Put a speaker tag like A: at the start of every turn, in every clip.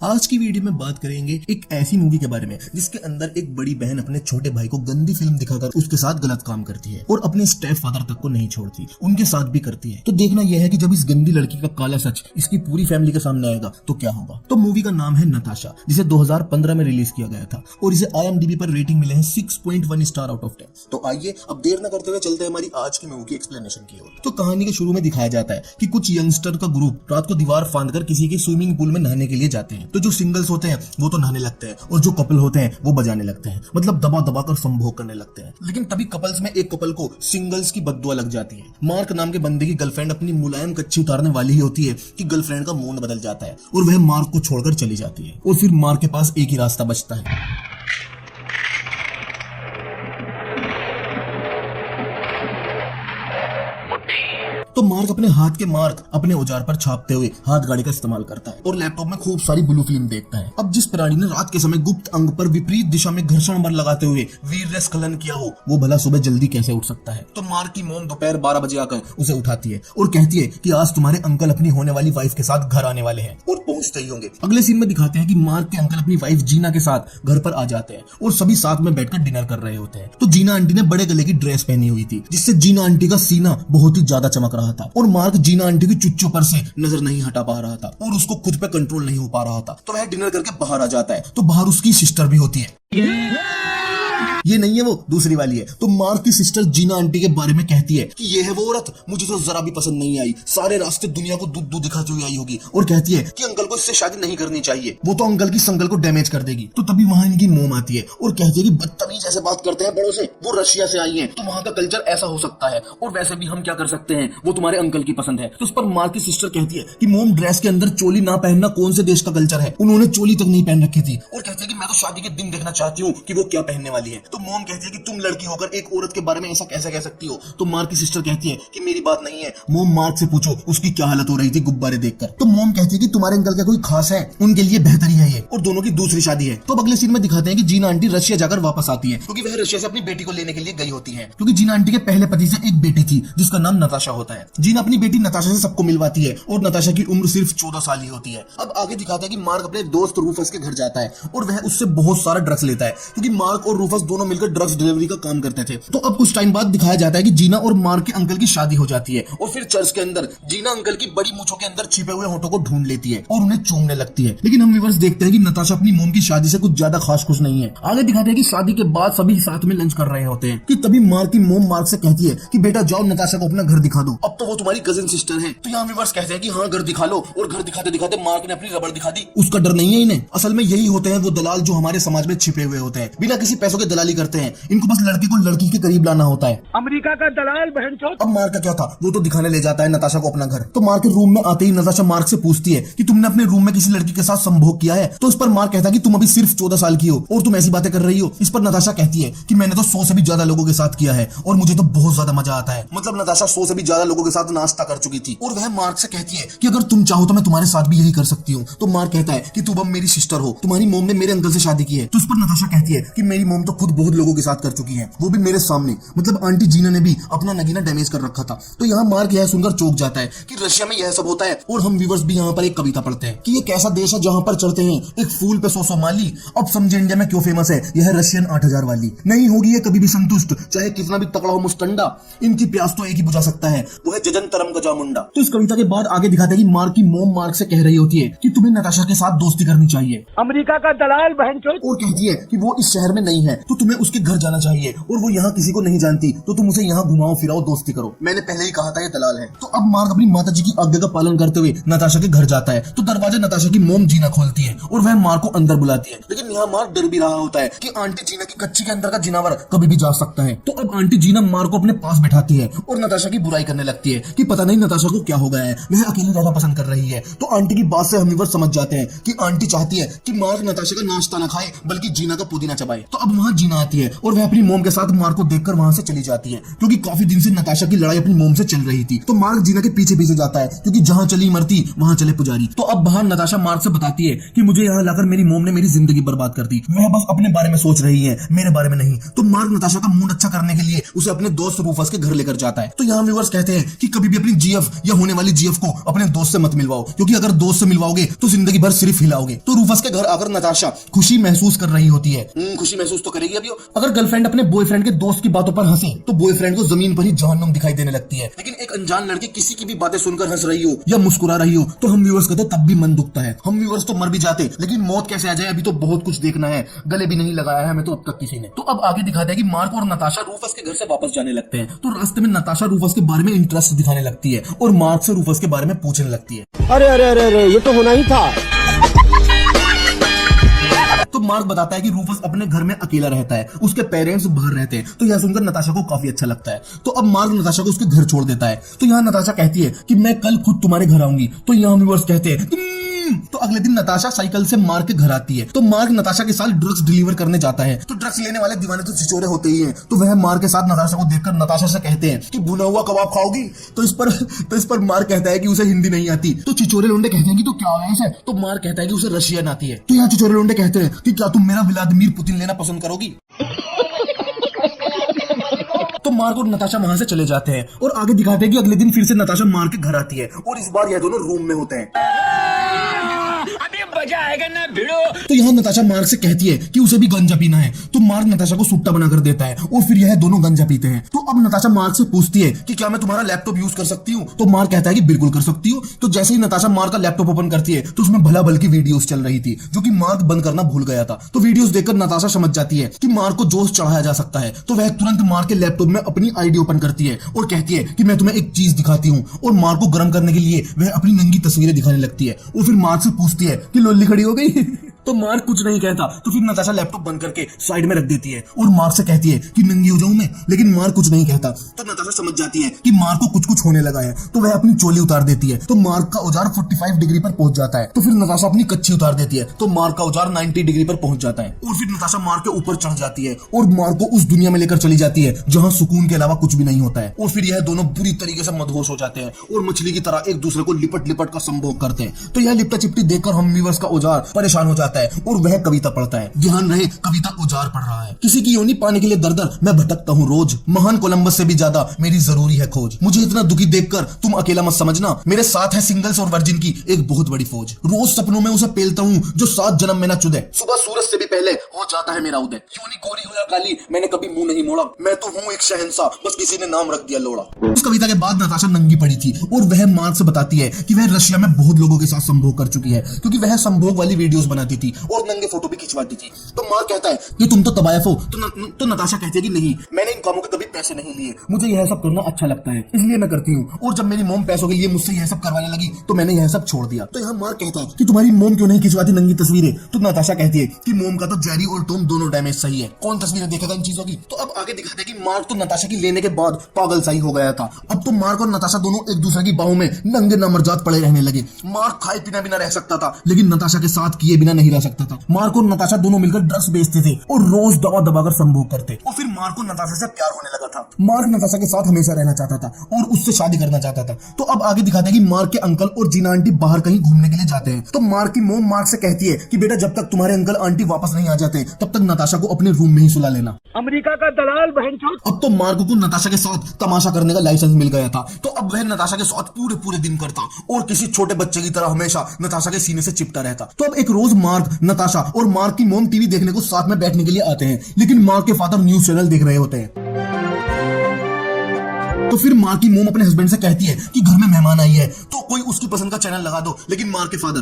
A: आज की वीडियो में बात करेंगे एक ऐसी मूवी के बारे में जिसके अंदर एक बड़ी बहन अपने छोटे भाई को गंदी फिल्म दिखाकर उसके साथ गलत काम करती है और अपने स्टेप फादर तक को नहीं छोड़ती, उनके साथ भी करती है। तो देखना यह है कि जब इस गंदी लड़की का काला सच इसकी पूरी फैमिली के सामने आएगा तो क्या होगा। तो मूवी का नाम है नताशा, जिसे 2015 में रिलीज किया गया था और इसे IMDb पर रेटिंग मिले हैं 6.1 स्टार आउट ऑफ 10। तो आइए अब देर न करते हुए चलते हैं हमारी आज की मूवी की एक्सप्लेनेशन की ओर। तो कहानी के शुरू में दिखाया जाता है कि कुछ यंगस्टर का ग्रुप रात को दीवार फांदकर किसी के स्विमिंग पूल में नहाने के लिए जाते हैं। तो जो सिंगल्स होते हैं वो तो नहाने लगते हैं और जो कपल होते हैं वो बजाने लगते हैं, मतलब दबा दबा कर संभोग करने लगते हैं। लेकिन तभी कपल्स में एक कपल को सिंगल्स की बददुआ लग जाती है। मार्क नाम के बंदे की गर्लफ्रेंड अपनी मुलायम कच्ची उतारने वाली ही होती है कि गर्लफ्रेंड का मूड बदल जाता है और वह मार्क को छोड़कर चली जाती है और फिर मार्क के पास एक ही रास्ता बचता है। तो मार्क अपने हाथ के मार्क अपने औजार पर छापते हुए हाथ गाड़ी का इस्तेमाल करता है और लैपटॉप में खूब सारी ब्लू फिल्म देखता है। अब जिस प्राणी ने रात के समय गुप्त अंग पर विपरीत दिशा में घर्षण बल लगाते हुए वीर स्खलन किया हो वो भला सुबह जल्दी कैसे उठ सकता है। तो मार्क की मोम दोपहर 12 बजे आकर उसे उठाती है और कहती है कि आज तुम्हारे अंकल अपनी होने वाली वाइफ के साथ घर आने वाले हैं और पहुंचते ही होंगे। अगले सीन में दिखाते हैं कि मार्क के अंकल अपनी वाइफ जीना के साथ घर पर आ जाते हैं और सभी साथ में बैठकर डिनर कर रहे होते हैं। तो जीना आंटी ने बड़े गले की ड्रेस पहनी हुई थी जिससे जीना आंटी का सीना बहुत ही ज्यादा चमक रहा था और मार्क जीना आंटी की चुच्चू पर से नजर नहीं हटा पा रहा था और उसको खुद पे कंट्रोल नहीं हो पा रहा था। तो वह डिनर करके बाहर आ जाता है। तो बाहर उसकी सिस्टर भी होती है, ये नहीं है वो दूसरी वाली है। तो मार्क की सिस्टर जीना आंटी के बारे में कहती है कि ये है वो औरत, मुझे तो जरा भी पसंद नहीं आई, सारे रास्ते दुनिया को दूध दूध दिखाती हुई आई होगी और कहती है कि अंकल को इससे शादी नहीं करनी चाहिए, वो तो अंकल की संगल को डैमेज कर देगी। तो तभी वहां इनकी मोम आती है और कहती है कि बदतमीज ऐसे बात करते हैं बड़ों से, वो रशिया से आई है तो वहां का कल्चर ऐसा हो सकता है और वैसे भी हम क्या कर सकते हैं, वो तुम्हारे अंकल की पसंद है। तो उस पर मार्क की सिस्टर कहती है कि मोम ड्रेस के अंदर चोली ना पहनना कौन से देश का कल्चर है, उन्होंने चोली तक नहीं पहन रखी थी और कहती है कि मैं तो शादी के दिन देखना चाहती हूँ कि वो क्या पहनने वाली है। तो मोम कहती है कि तुम लड़की होकर एक औरत के बारे में ऐसा कैसे कह सकती हो। तो मार्क की सिस्टर कहती है कि मेरी बात नहीं है, मोम मार्क से पूछो उसकी क्या हालत हो रही थी गुब्बारे देखकर। तो मोम कहती है कि तुम्हारे अंकल क्या कोई खास है, उनके लिए बेहतरी है ये और दोनों की दूसरी शादी है। तो अगले सीन में दिखाते हैं कि जीना आंटी रशिया जाकर वापस आती है क्योंकि वह रशिया से अपनी बेटी को लेने के लिए गई होती है, क्योंकि जीना आंटी के पहले पति से एक बेटी थी जिसका नाम नताशा होता है। जीना अपनी बेटी नताशा से सबको मिलवाती है और नताशा की उम्र सिर्फ 14 साल ही होती है। अब आगे दिखाता है कि मार्क अपने दोस्त रूफस के घर जाता है और वह उससे बहुत सारा ड्रग्स लेता है क्योंकि मार्क और रूफस दोनों मिलकर ड्रग्स डिलीवरी का काम करते थे। तो अब कुछ टाइम बाद दिखाया जाता है कि जीना और मार्क के अंकल की शादी हो जाती है और फिर चर्च के अंदर जीना अंकल की बड़ी मूंछों के अंदर छिपे हुए होठों को ढूंढ लेती है और उन्हें चूमने लगती है। लेकिन हम व्यूअर्स देखते हैं कि नताशा अपनी मोम की शादी से कुछ ज्यादा खास खुश नहीं है। आगे दिखाते हैं कि शादी के बाद सभी साथ में लंच कर रहे होते हैं कि तभी मार्क की मोम मार्क से कहती है कि बेटा जाओ नताशा को अपना घर दिखा दो, अब तो वो तुम्हारी कजिन सिस्टर है। तो यहाँ व्यूअर्स कहते हैं कि हाँ घर दिखा लो और घर दिखाते दिखाते मार्क ने अपनी रबड़ दिखा दी। उसका डर नहीं है इन्हें, असल में यही होते हैं वो दलाल जो हमारे समाज में छिपे हुए होते हैं, बिना किसी पैसों के दलाली करते हैं। इनको बस लड़के को लड़की के करीब लाना होता है,
B: अमेरिका का दलाल बहनचोद।
A: अब मार्क का क्या था, वो तो दिखाने ले जाता है नताशा को अपना घर। तो मार्क के रूम में आते ही नताशा मार्क से पूछती है कि तुमने अपने रूम में किसी लड़की के साथ संभोग किया है। तो इस पर मार्क कहता है कि तुम अभी सिर्फ 14 साल की हो और तुम ऐसी बातें कर रही हो। इस पर नताशा कहती है कि मैंने तो 100 से भी ज्यादा लोगों के साथ किया है और मुझे तो बहुत ज्यादा मजा आता है। मतलब नताशा 100 से भी ज्यादा लोगों के साथ नाश्ता कर चुकी थी और वह मार्क से कहती है कि अगर तुम चाहो तो मैं तुम्हारे साथ भी यही कर सकती हूँ। तो मार्क कहता है कि तुम अब मेरी सिस्टर हो, तुम्हारी मोम ने मेरे अंकल से शादी की है। तो इस पर नताशा कहती है कि मेरी मोम तो खुद बहुत लोगों के साथ कर चुकी है, वो भी मेरे सामने, मतलब आंटी जीना ने भी अपना नगीना डैमेज कर रखा था। तो यहाँ मार्क यह सुनकर चौंक जाता है कि रशिया में यह सब होता है और हम व्यूअर्स भी यहाँ पर एक कविता पढ़ते हैं कि ये कैसा देश है जहाँ पर चढ़ते हैं एक फूल पे 100 माली। अब समझे इंडिया में क्यों फेमस है यह रशियन 8000 वाली। नहीं होगी ये कभी भी संतुष्ट, चाहे कितना भी तकड़ा हो मुस्टंडा, इनकी प्यास तो एक ही बुझा सकता है, वो है जजन तरम गजा मुंडा। तो इस कविता के बाद आगे दिखाते हैं कि मार्क की मोम मार्क से कह रही होती है कि तुम्हें नताशा के साथ दोस्ती करनी चाहिए,
B: अमेरिका का दलाल बहनचोद,
A: और कहती है कि वो इस शहर में नहीं है तो तुम्हें उसके घर जाना चाहिए और वो यहाँ किसी को नहीं जानती तो तुम उसे यहाँ घुमाओ फिराओ दोस्ती करो। मैंने पहले ही कहा था ये दलाल है। तो अब मार्क अपनी माता जी की आज्ञा का पालन करते हुए नताशा के घर जाता है। तो दरवाजा नताशा की मोम जीना खोलती है और वह मार्क को अंदर बुलाती है। लेकिन यहाँ मार्क डर भी रहा होता है कि आंटी जीना की कच्ची के अंदर का जिनावर कभी भी जा सकता है। तो अब आंटी जीना मार्क को अपने पास बैठाती है और नताशा की बुराई करने लगती है कि पता नहीं नताशा को क्या हो गया है, वह अकेली रहना पसंद कर रही है। तो आंटी की बात से हम समझ जाते हैं कि आंटी चाहती है कि मार्क नताशा का नाश्ता न खाए बल्कि जीना का पुदीना चबाए। तो अब वहाँ वहाँ जीना आती है और वह अपनी मोम के साथ मार्क को देखकर वहाँ से चली जाती है, क्योंकि काफी दिन से नताशा की लड़ाई अपनी मोम से चल रही थी। तो मार्क जीना के पीछे पीछे जाता है, क्योंकि जहाँ चली मरती वहाँ चले पुजारी। तो अब बाहर नताशा मार्क से बताती है कि मुझे यहाँ लाकर मेरी मोम ने मेरी जिंदगी बर्बाद कर दी, वह बस अपने बारे में सोच रही है, मेरे बारे में नहीं। तो मार्क नताशा का मूड अच्छा करने के लिए उसे अपने दोस्त रूफस के घर लेकर जाता है। तो यहाँ व्यूअर्स कहते हैं कि कभी भी अपनी जीएफ या होने वाली जीएफ को अपने दोस्त से मत मिलवाओ, क्योंकि अगर दोस्त से मिलवाओगे तो जिंदगी भर सिर्फ हिलाओगे। तो रूफस के घर आकर नताशा खुशी महसूस कर रही होती है। खुशी महसूस तो करेगी अभी। अगर गर्लफ्रेंड अपने बॉयफ्रेंड के दोस्त की बातों पर हंसे तो बॉयफ्रेंड को जमीन पर ही जहन्नुम दिखाई देने लगती है। लेकिन एक अनजान लड़की किसी की भी बातें सुनकर हंस रही हो या मुस्कुरा रही हो तो हम व्यूअर्स कहते तब भी मन दुखता है। हम व्यूअर्स तो मर भी जाते, लेकिन मौत कैसे आ जाए अभी तो बहुत कुछ देखना है। गले भी नहीं लगाया है हमें तो अब तक किसी ने। तो अब आगे दिखाते हैं कि मार्क और नताशा रूफस के घर से वापस जाने लगते हैं। तो रास्ते में नताशा रूफस के बारे में इंटरेस्ट दिखाने लगती है और मार्क से रूफस के बारे में पूछने लगती है।
B: अरे अरे अरे अरे ये तो होना ही था।
A: तो मार्क बताता है कि रूफस अपने घर में अकेला रहता है, उसके पेरेंट्स बाहर रहते हैं। तो यह सुनकर नताशा को काफी अच्छा लगता है। तो अब मार्क नताशा को उसके घर छोड़ देता है। तो यहाँ नताशा कहती है कि मैं कल खुद तुम्हारे घर आऊंगी। तो यहाँ व्यूअर्स कहते हैं तो अगले दिन नताशा साइकिल से मार्क के घर आती है। तो मार्क नताशा के साथ ड्रग्स डिलीवर करने जाता है। तो ड्रग्स लेने वाले दीवाने तो छिछोरे होते ही हैं। तो वह मार्क के साथ नताशा को देखकर नताशा से कहते हैं कि भुना हुआ कबाब खाओगी। तो इस पर मार्क कहता है कि उसे हिंदी नहीं आती। तो छिछोरे लोंडे कहते हैं कि तो क्या है इसे। तो मार्क कहता है कि उसे रशियन आती है। तो यहाँ छिछोरे लोंडे कहते हैं कि क्या तुम मेरा व्लादिमीर पुतिन लेना पसंद करोगी। तो मार्क और नताशा वहां से चले जाते हैं और आगे दिखाते हैं कि अगले दिन फिर से नताशा मार्क के घर आती है और इस बार यह दोनों रूम में होते हैं।
B: मजा आएगा ना भिड़ो।
A: तो यहाँ नताशा मार्क से कहती है कि उसे भी गंजा पीना है। तो मार्क नताशा को सुट्टा बनाकर देता है और फिर यह दोनों गंजा पीते हैं। तो अब नताशा मार्क से पूछती है कि क्या मैं तुम्हारा लैपटॉप यूज कर सकती हूँ। तो मार्क कहता है कि बिल्कुल कर सकती हो। तो जैसे ही नताशा मार्क का लैपटॉप ओपन करती है तो उसमें भला भल की वीडियोस चल रही थी, जो कि मार्क बंद करना भूल गया था। तो वीडियोस देखकर नताशा समझ जाती है कि मार्क को जोश चढ़ाया जा सकता है। तो वह तुरंत मार्क के लैपटॉप में अपनी आईडी ओपन करती है और कहती है कि मैं तुम्हें एक चीज दिखाती हूँ। और मार्क को गर्म करने के लिए वह अपनी नंगी तस्वीरें दिखाने लगती है और फिर मार्क से पूछती है कि लोली खड़ी हो गई। तो मार्क कुछ नहीं कहता। तो फिर नताशा लैपटॉप बंद करके साइड में रख देती है और मार्क से कहती है कि नंगी हो जाऊं मैं, लेकिन मार्क कुछ नहीं कहता। तो नताशा समझ जाती है कि मार्क को कुछ होने लगा है। तो वह अपनी चोली उतार देती है। तो मार्क का औजार 45 डिग्री पर पहुंच जाता है। तो फिर नताशा अपनी कच्ची उतार देती है। तो मार्क का औजार 90 डिग्री पर पहुंच जाता है और फिर नताशा मार्क के ऊपर चढ़ जाती है और मार्क को उस दुनिया में लेकर चली जाती है जहाँ सुकून के अलावा कुछ भी नहीं होता है। और फिर यह दोनों बुरी तरीके से मदहोश हो जाते हैं और मछली की तरह एक दूसरे को लिपट लिपट का संभोग करते हैं। तो यह लिपटा चिपटी देखकर हम व्यूअर्स का औजार परेशान हो जाता है और वह कविता पढ़ता है। ध्यान रहे कविता औजार पढ़ रहा है। किसी की योनी पाने के लिए दर दर मैं भटकता हूँ रोज, महान कोलंबस से भी ज्यादा मेरी जरूरी है खोज। मुझे इतना दुखी देखकर तुम अकेला मत समझना, मेरे साथ है सिंगल्स और वर्जिन की एक बहुत बड़ी फौज। रोज सपनों में उसे पेलता हूँ जो 7 जन्म में न चुदे, सुबह सूरज से भी पहले हो जाता है मेरा उदय। योनी गोरी हो या काली मैंने कभी मुंह नहीं मोड़ा, मैं तो हूँ एक शहंशाह, बस किसी ने नाम रख दिया लोड़ा। उस कविता के बाद नताशा नंगी पड़ी थी और वह मार्क से बताती है कि वह रशिया में बहुत लोगों के साथ संभोग कर चुकी है, क्योंकि वह संभोग वाली वीडियोस बनाती थी और नंगे फोटो भी खिंचवाती थी। तो मार्क कहता है कि तुम तो तबायफ हो। तो नताशा कहती है कि नहीं, मैंने इन कामों के कभी पैसे नहीं लिए, मुझे यह सब करना अच्छा लगता है इसलिए मैं करती हूँ। और जब मेरी मोम पैसों के लिए मुझसे यह सब करवाने लगी तो मैंने यह सब छोड़ दिया। तो यहाँ मार्क कहता है कि तुम्हारी मोम क्यों नहीं खिंचवाती नंगी तस्वीरें। तो नताशा कहती है कि मोम का तो जेरी और टॉम दोनों डैमेज सही है, कौन तस्वीरें देखेगा इन चीजों की। तो अब आगे दिखाते हैं कि मार्क तो नताशा की लेने के बाद पागल सही हो गया था। अब तो मार्क और नताशा दोनों एक दूसरे की बाहों में नंगे नामर्जात पड़े रहने लगे। मार्क खाए पीना बिना रह सकता था, लेकिन नताशा के साथ किए बिना नहीं रह सकता था। मार्क और नताशा दोनों मिलकर ड्रग्स बेचते थे और रोज दबा दबाकर संभोग करते। और फिर मार्क को नताशा से प्यार होने लगा था। मार्क नताशा के साथ हमेशा रहना चाहता था और उससे शादी करना चाहता था। तो अब आगे दिखाते हैं कि मार्क के अंकल और जीना आंटी बाहर कहीं घूमने के लिए जाते हैं। तो मार्क की मोम मार्क से कहती है कि बेटा जब तक तुम्हारे अंकल आंटी वापस नहीं आ जाते तब तक नताशा को अपने रूम में ही सुला लेना।
B: अमेरिका का दलाल बहनचोद।
A: अब तो मार्क को नताशा के साथ तमाशा करने का लाइसेंस मिल गया था। तो अब वह नताशा के साथ पूरे दिन करता और किसी छोटे बच्चे की तरह हमेशा नताशा के सीने से चिपटा रहता। तो अब एक रोज मार्क, नताशा और मार्क की मोम टीवी देखने को साथ में बैठने के लिए आते हैं, लेकिन मार्क के फादर न्यूज चैनल देख रहे होते हैं। तो फिर मार्क की मोम अपने हस्बैंड से कहती है कि घर में मेहमान आई है तो कोई उसकी पसंद का चैनल लगा दो, लेकिन मार्क के फादर।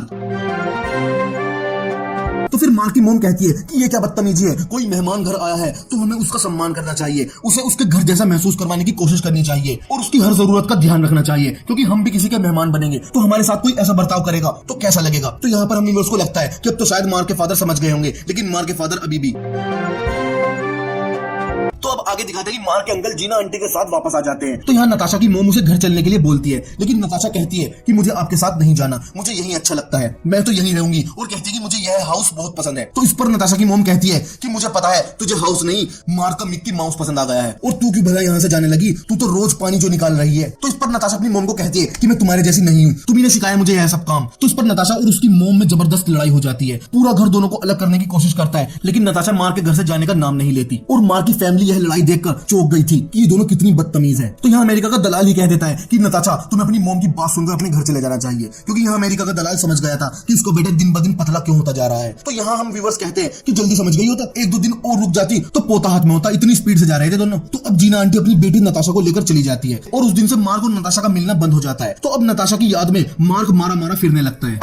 A: तो फिर मार्क की मोम कहती है कि ये क्या बदतमीजी है, कोई मेहमान घर आया है तो हमें उसका सम्मान करना चाहिए, उसे उसके घर जैसा महसूस करवाने की कोशिश करनी चाहिए और उसकी हर जरूरत का ध्यान रखना चाहिए, क्योंकि हम भी किसी के मेहमान बनेंगे तो हमारे साथ कोई ऐसा बर्ताव करेगा तो कैसा लगेगा। तो यहाँ पर हम उसको लगता है कि अब तो शायद मार्क के फादर समझ गए होंगे, लेकिन मार्क के फादर अभी भी। तो अब आगे दिखाते हैं कि मार्क के अंकल जीना आंटी के साथ वापस आ जाते हैं। तो यहाँ नताशा की मोम उसे घर चलने के लिए बोलती है, लेकिन नताशा कहती है कि मुझे आपके साथ नहीं जाना, मुझे यहीं अच्छा लगता है, मैं तो यहीं रहूंगी। और कहती है कि मुझे यह हाउस बहुत पसंद है। तो इस पर नताशा की मोम कहती है कि मुझे पता है तुझे हाउस नहीं, मार्क का मिक्की माउस पसंद आ गया है, और तू क्यों भला यहाँ से जाने लगी, तू तो रोज पानी जो निकाल रही है। तो इस पर नताशा अपनी मोम को कहती है कि मैं तुम्हारे जैसी नहीं हूँ, तुम्ही ने सिखाया मुझे यह सब काम। तो इस पर नताशा और उसकी मोम में जबरदस्त लड़ाई हो जाती है। पूरा घर दोनों को अलग करने की कोशिश करता है, लेकिन नताशा मार्क के घर से जाने का नाम नहीं लेती। और मार्क की फैमिली यह लड़ाई देखकर चौंक गई थी कि ये दोनों कितनी बदतमीज है। तो यहाँ अमेरिका का दलाल ही कह देता है कि नताशा तुम्हें अपनी मोम की बात सुनकर अपने घर चले जाना चाहिए, क्योंकि यहाँ अमेरिका का दलाल समझ गया था कि इसको बेटे दिन ब दिन पतला क्यों होता जा रहा है। तो यहाँ हम व्यूअर्स कहते हैं कि जल्दी समझ गई होता, एक दो दिन और रुक जाती तो पोता हाथ में होता, इतनी स्पीड से जा रहे थे दोनों। तो अब जीना आंटी अपनी बेटी नताशा को लेकर चली जाती है, और उस दिन से मार्क और नताशा का मिलना बंद हो जाता है। तो अब नताशा की याद में मार्क मारा मारा फिरने लगता है।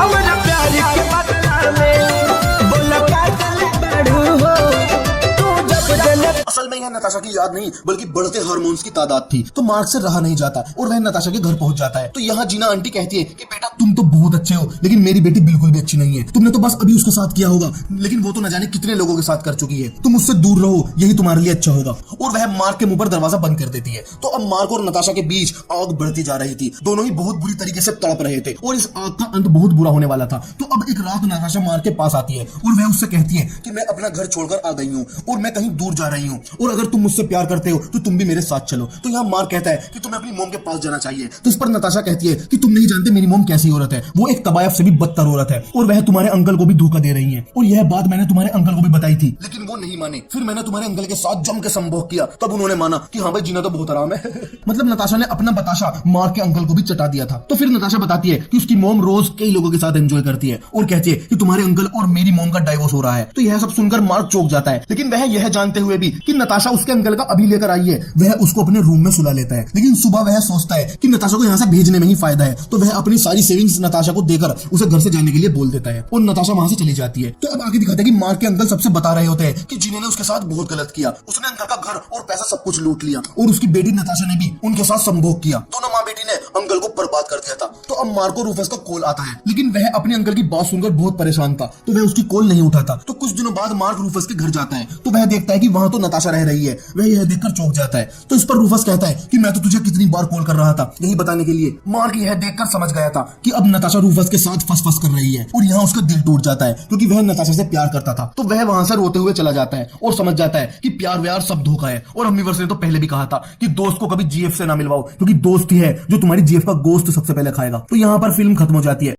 A: असल में यह नताशा की याद नहीं बल्कि बढ़ते हार्मोन्स की तादाद थी। तो मार्क से रहा नहीं जाता और वह नताशा के घर पहुंच जाता है। तो यहाँ जीना आंटी कहती है कि बेटा तुम तो बहुत अच्छे हो, लेकिन मेरी बेटी बिल्कुल भी अच्छी नहीं है। तुमने तो बस अभी उसके साथ किया होगा, लेकिन वो तो न जाने कितने लोगों के साथ कर चुकी है। तुम उससे दूर रहो, यही तुम्हारे लिए अच्छा होगा। और वह मार्क के मुंह पर दरवाजा बंद कर देती है। तो अब मार्क और नताशा के बीच आग बढ़ती जा रही थी। दोनों ही बहुत बुरी तरीके से तड़प रहे थे और इस आग का अंत बहुत बुरा होने वाला था। तो अब एक रात नताशा मार्क के पास आती है और वह उससे कहती है कि मैं अपना घर छोड़कर आ गई हूँ और मैं कहीं दूर जा रही हूँ, और अगर तुम मुझसे प्यार करते हो तो तुम भी मेरे साथ चलो। तो यहाँ मार्क कहता है कि तुम्हें अपनी मोम के पास जाना चाहिए। तो इस पर नताशा कहती है कि तुम नहीं जानते मेरी मोम कैसी औरत है, वो एक तबायफ से भी बदतर औरत है, और वह तुम्हारे अंकल को भी धोखा दे रही है। और यह बात मैंने तुम्हारे अंकल को भी बताई थी, लेकिन वो नहीं माने। फिर मैंने तुम्हारे अंकल के साथ जम के संभोग किया, तब उन्होंने माना कि हाँ भाई जीना तो बहुत आराम है। मतलब नताशा ने अपना बताशा मार्क के अंकल को भी चटा दिया था। तो फिर नताशा बताती है कि उसकी मोम रोज कई लोगों के साथ एंजॉय करती है, और कहती है कि तुम्हारे अंकल और मेरी मोम का डाइवोर्स हो रहा है। तो यह सब सुनकर मार्क चौंक जाता है, लेकिन वह यह जानते हुए भी कि नताशा उसके अंकल का अभी लेकर आई है, वह उसको अपने रूम में सुला लेता है। लेकिन सुबह वह सोचता है कि नताशा को यहाँ से भेजने में ही फायदा है, तो वह अपनी सारी सेविंग्स नताशा को देकर उसे घर से जाने के लिए बोल देता है, और नताशा वहां से चली जाती है। तो अब आगे दिखाते हैं कि मार्क के अंकल सबसे बता रहे होते हैं कि जीने ने उसके साथ बहुत गलत किया, उसने अंकल का घर और पैसा सब कुछ लूट लिया, और उसकी बेटी नताशा ने भी उनके साथ संभोग किया। दोनों माँ बेटी ने अंकल को बर्बाद कर दिया था। तो अब मार्क को रूफस का कॉल आता है, लेकिन वह अपने अंकल की बात सुनकर बहुत परेशान था, तो वह उसकी कॉल नहीं उठाता। तो कुछ दिनों बाद मार्क रूफस के घर जाता है, तो वह देखता है कि वहां तो नताशा रह रही है। वह यह देखकर चौंक जाता है। तो इस पर रूफस कहता है कि मैं तो तुझे कितनी बार कॉल कर रहा था यही बताने के लिए। मार्क यह देखकर समझ गया था कि अब नताशा रूफस के साथ फंस फंस कर रही है, और यहाँ उसका दिल टूट जाता है, क्योंकि वह नताशा से प्यार करता था। तो वह वहां से रोते हुए चला जाता है और समझ जाता है कि प्यार व्यार सब धोखा है। और अम्मीवर्स ने तो पहले भी कहा था कि दोस्त को कभी जीएफ से ना मिलवाओ, क्योंकि दोस्त ही है जो तुम्हारी जीएफ का गोश्त सबसे पहले खाएगा। तो यहाँ पर फिल्म खत्म हो जाती है